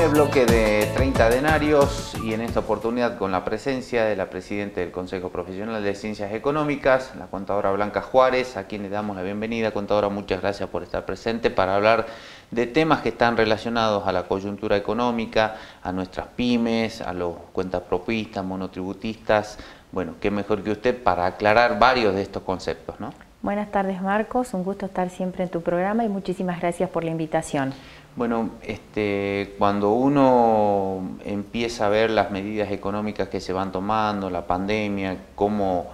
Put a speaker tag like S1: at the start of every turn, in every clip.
S1: Primer bloque de 30 denarios y en esta oportunidad con la presencia de la Presidenta del Consejo Profesional de Ciencias Económicas, la contadora Blanca Juárez, a quien le damos la bienvenida. Contadora, muchas gracias por estar presente para hablar de temas que están relacionados a la coyuntura económica, a nuestras pymes, a los cuentapropistas, monotributistas. Bueno, qué mejor que usted para aclarar varios de estos conceptos, ¿no?
S2: Buenas tardes, Marcos, un gusto estar siempre en tu programa y muchísimas gracias por la invitación.
S1: Bueno, cuando uno empieza a ver las medidas económicas que se van tomando, la pandemia, cómo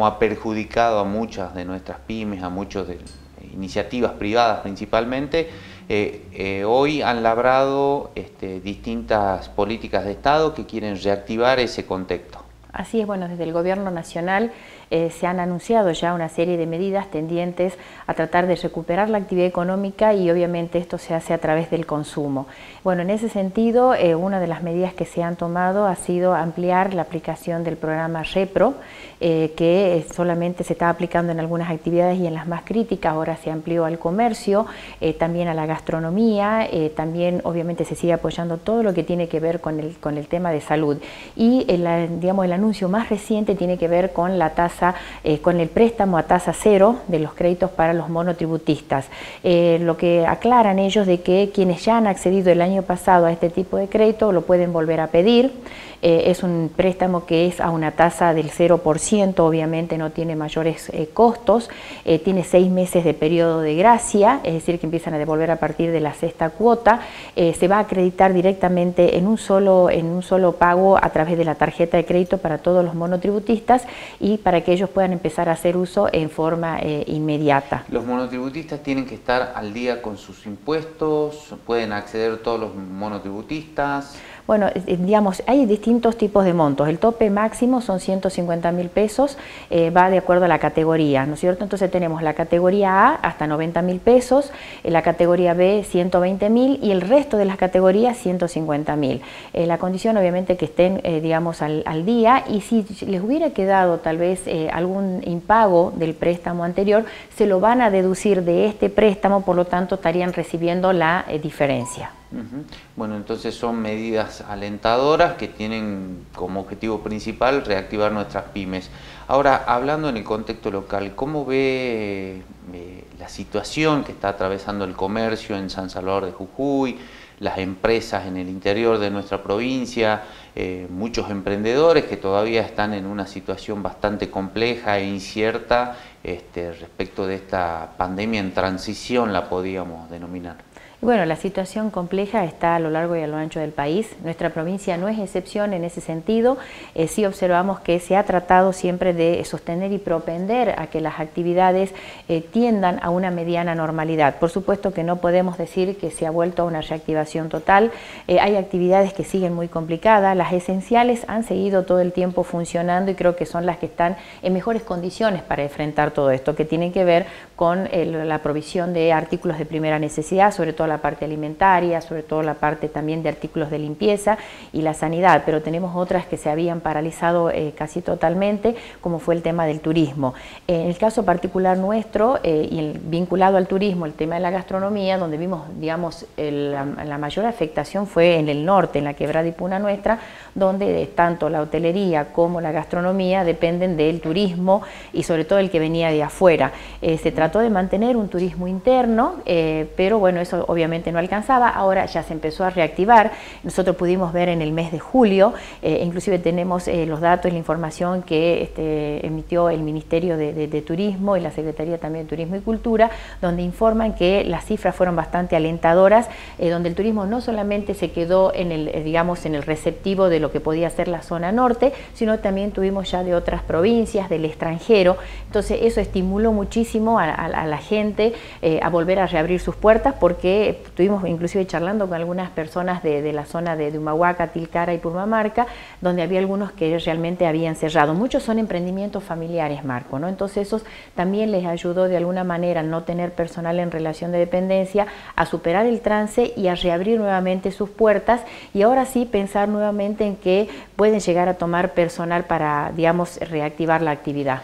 S1: ha perjudicado a muchas de nuestras pymes, a muchas de iniciativas privadas principalmente, hoy han labrado distintas políticas de Estado que quieren reactivar ese contexto.
S2: Así es, bueno, desde el Gobierno Nacional se han anunciado ya una serie de medidas tendientes a tratar de recuperar la actividad económica y obviamente esto se hace a través del consumo. Bueno, en ese sentido, una de las medidas que se han tomado ha sido ampliar la aplicación del programa Repro, que solamente se está aplicando en algunas actividades y en las más críticas. Ahora se amplió al comercio, también a la gastronomía, también obviamente se sigue apoyando todo lo que tiene que ver con el tema de salud. Y el anuncio más reciente tiene que ver con la tasa, con el préstamo a tasa cero de los créditos para los monotributistas. Lo que aclaran ellos de que quienes ya han accedido el año pasado a este tipo de crédito lo pueden volver a pedir. Es un préstamo que es a una tasa del 0%, obviamente no tiene mayores costos, tiene 6 meses de periodo de gracia, es decir que empiezan a devolver a partir de la sexta cuota, se va a acreditar directamente en un solo pago a través de la tarjeta de crédito para todos los monotributistas y para que ellos puedan empezar a hacer uso en forma inmediata.
S1: Los monotributistas tienen que estar al día con sus impuestos, pueden acceder todos los monotributistas.
S2: Bueno, digamos, hay distintos tipos de montos. El tope máximo son 150.000 pesos, va de acuerdo a la categoría, ¿no es cierto? Entonces tenemos la categoría A hasta 90.000 pesos, la categoría B 120.000 y el resto de las categorías 150.000. La condición obviamente que estén, digamos, al día, y si les hubiera quedado tal vez algún impago del préstamo anterior, se lo van a deducir de este préstamo, por lo tanto estarían recibiendo la diferencia.
S1: Bueno, entonces son medidas alentadoras que tienen como objetivo principal reactivar nuestras pymes. Ahora, hablando en el contexto local, ¿cómo ve la situación que está atravesando el comercio en San Salvador de Jujuy, las empresas en el interior de nuestra provincia, muchos emprendedores que todavía están en una situación bastante compleja e incierta respecto de esta pandemia en transición, la podríamos denominar?
S2: Bueno, la situación compleja está a lo largo y a lo ancho del país. Nuestra provincia no es excepción en ese sentido. Sí observamos que se ha tratado siempre de sostener y propender a que las actividades tiendan a una mediana normalidad. Por supuesto que no podemos decir que se ha vuelto a una reactivación total. Hay actividades que siguen muy complicadas. Las esenciales han seguido todo el tiempo funcionando y creo que son las que están en mejores condiciones para enfrentar todo esto, que tiene que ver con la provisión de artículos de primera necesidad, sobre todo la parte alimentaria, sobre todo la parte también de artículos de limpieza y la sanidad, pero tenemos otras que se habían paralizado casi totalmente, como fue el tema del turismo. En el caso particular nuestro, vinculado al turismo, el tema de la gastronomía, donde vimos, digamos, la mayor afectación fue en el norte, en la Quebrada y Puna Nuestra, donde tanto la hotelería como la gastronomía dependen del turismo y sobre todo el que venía de afuera. Se trató de mantener un turismo interno, pero bueno, eso obviamente no alcanzaba. Ahora ya se empezó a reactivar. Nosotros pudimos ver en el mes de julio, inclusive tenemos los datos y la información que emitió el Ministerio de Turismo y la Secretaría también de Turismo y Cultura, donde informan que las cifras fueron bastante alentadoras, donde el turismo no solamente se quedó en el receptivo de lo que podía ser la zona norte, sino también tuvimos ya de otras provincias, del extranjero. Entonces eso estimuló muchísimo a la gente a volver a reabrir sus puertas, porque estuvimos inclusive charlando con algunas personas de la zona de Humahuaca, Tilcara y Purmamarca, donde había algunos que realmente habían cerrado. Muchos son emprendimientos familiares, Marco, ¿no? Entonces eso también les ayudó de alguna manera, al no tener personal en relación de dependencia, a superar el trance y a reabrir nuevamente sus puertas, y ahora sí pensar nuevamente en que pueden llegar a tomar personal para, digamos, reactivar la actividad.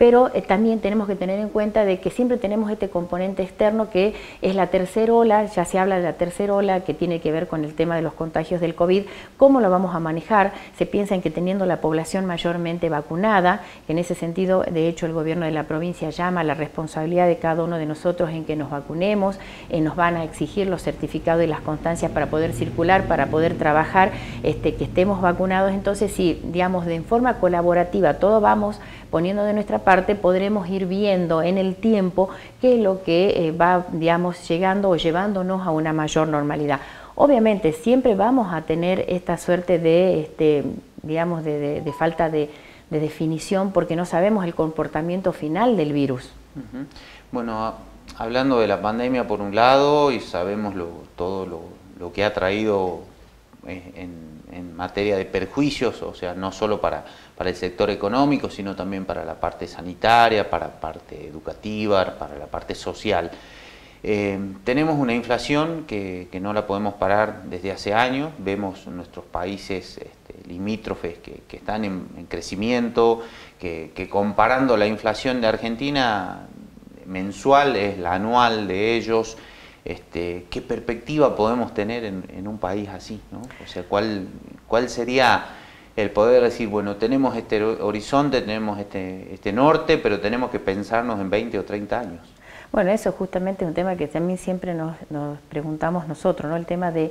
S2: pero también tenemos que tener en cuenta de que siempre tenemos este componente externo que es la tercera ola. Ya se habla de la tercera ola, que tiene que ver con el tema de los contagios del COVID. ¿Cómo lo vamos a manejar? Se piensa en que teniendo la población mayormente vacunada, en ese sentido, de hecho, el gobierno de la provincia llama a la responsabilidad de cada uno de nosotros en que nos vacunemos, nos van a exigir los certificados y las constancias para poder circular, para poder trabajar, que estemos vacunados. Entonces, si, digamos, de forma colaborativa todos vamos poniendo de nuestra parte, podremos ir viendo en el tiempo qué es lo que va, digamos, llegando o llevándonos a una mayor normalidad. Obviamente siempre vamos a tener esta suerte de, digamos, de falta de definición, porque no sabemos el comportamiento final del virus.
S1: Bueno, hablando de la pandemia por un lado, y sabemos todo lo que ha traído en materia de perjuicios, o sea, no solo para el sector económico, sino también para la parte sanitaria, para la parte educativa, para la parte social. Tenemos una inflación que no la podemos parar desde hace años. Vemos nuestros países limítrofes que están en crecimiento, que comparando la inflación de Argentina mensual es la anual de ellos. ¿Qué perspectiva podemos tener en un país así, ¿no? O sea, ¿cuál sería el poder decir, bueno, tenemos este horizonte, tenemos este norte, pero tenemos que pensarnos en 20 o 30 años?
S2: Bueno, eso justamente es un tema que también siempre nos preguntamos nosotros, ¿no? El tema de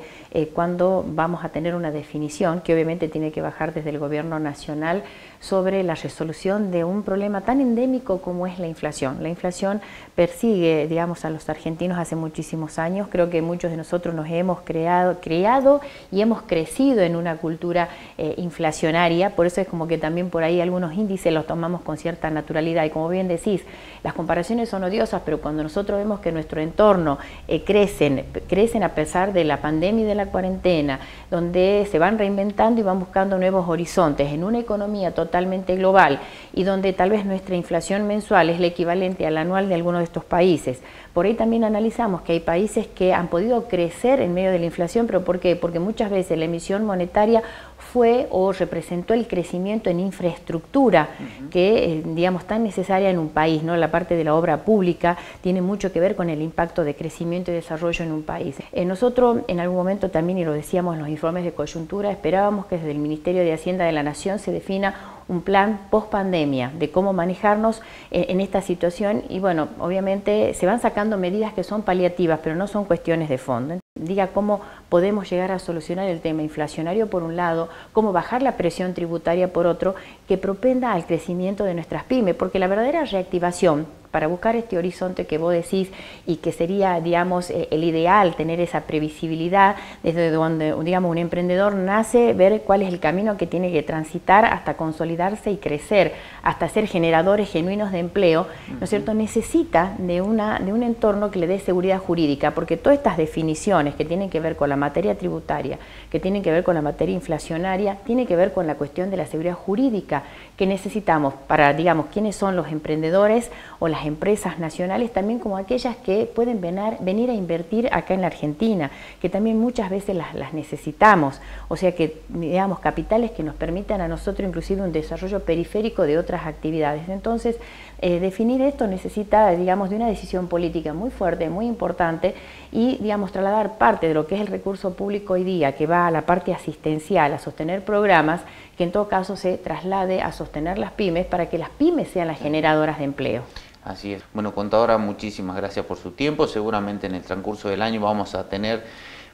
S2: cuándo vamos a tener una definición, que obviamente tiene que bajar desde el gobierno nacional, sobre la resolución de un problema tan endémico como es la inflación. La inflación persigue, digamos, a los argentinos hace muchísimos años. Creo que muchos de nosotros nos hemos criado y hemos crecido en una cultura inflacionaria. Por eso es como que también por ahí algunos índices los tomamos con cierta naturalidad. Y como bien decís, las comparaciones son odiosas, pero cuando nosotros vemos que nuestro entorno crecen a pesar de la pandemia y de la cuarentena, donde se van reinventando y van buscando nuevos horizontes en una economía totalmente global, y donde tal vez nuestra inflación mensual es la equivalente al anual de algunos de estos países. Por ahí también analizamos que hay países que han podido crecer en medio de la inflación, pero ¿por qué? Porque muchas veces la emisión monetaria fue o representó el crecimiento en infraestructura que, digamos, tan necesaria en un país, ¿no? La parte de la obra pública tiene mucho que ver con el impacto de crecimiento y desarrollo en un país. Nosotros en algún momento también, y lo decíamos en los informes de coyuntura, esperábamos que desde el Ministerio de Hacienda de la Nación se defina un plan post-pandemia de cómo manejarnos en esta situación. Y bueno, obviamente se van sacando medidas que son paliativas, pero no son cuestiones de fondo. Diga cómo podemos llegar a solucionar el tema inflacionario por un lado, cómo bajar la presión tributaria por otro, que propenda al crecimiento de nuestras pymes, porque la verdadera reactivación para buscar este horizonte que vos decís y que sería, digamos, el ideal, tener esa previsibilidad desde donde, digamos, un emprendedor nace, ver cuál es el camino que tiene que transitar hasta consolidarse y crecer, hasta ser generadores genuinos de empleo, ¿no es cierto? Necesita de un entorno que le dé seguridad jurídica, porque todas estas definiciones que tienen que ver con la materia tributaria, que tienen que ver con la materia inflacionaria, tienen que ver con la cuestión de la seguridad jurídica que necesitamos para, digamos, quiénes son los emprendedores o las empresas nacionales, también como aquellas que pueden venir a invertir acá en la Argentina, que también muchas veces las necesitamos, o sea que, digamos, capitales que nos permitan a nosotros inclusive un desarrollo periférico de otras actividades. Entonces, definir esto necesita, digamos, de una decisión política muy fuerte, muy importante, y, digamos, trasladar parte de lo que es el recurso público hoy día, que va a la parte asistencial, a sostener programas, que en todo caso se traslade a sostener las pymes, para que las pymes sean las generadoras de empleo.
S1: Así es. Bueno, contadora, muchísimas gracias por su tiempo. Seguramente en el transcurso del año vamos a tener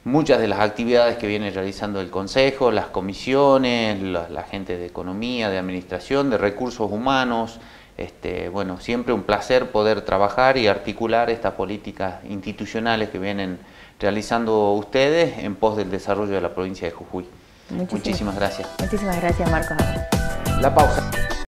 S1: muchas de las actividades que viene realizando el Consejo, las comisiones, la gente de Economía, de Administración, de Recursos Humanos. Bueno, siempre un placer poder trabajar y articular estas políticas institucionales que vienen realizando ustedes en pos del desarrollo de la provincia de Jujuy. Muchísimas gracias.
S2: Muchísimas gracias, Marcos.
S1: La pausa.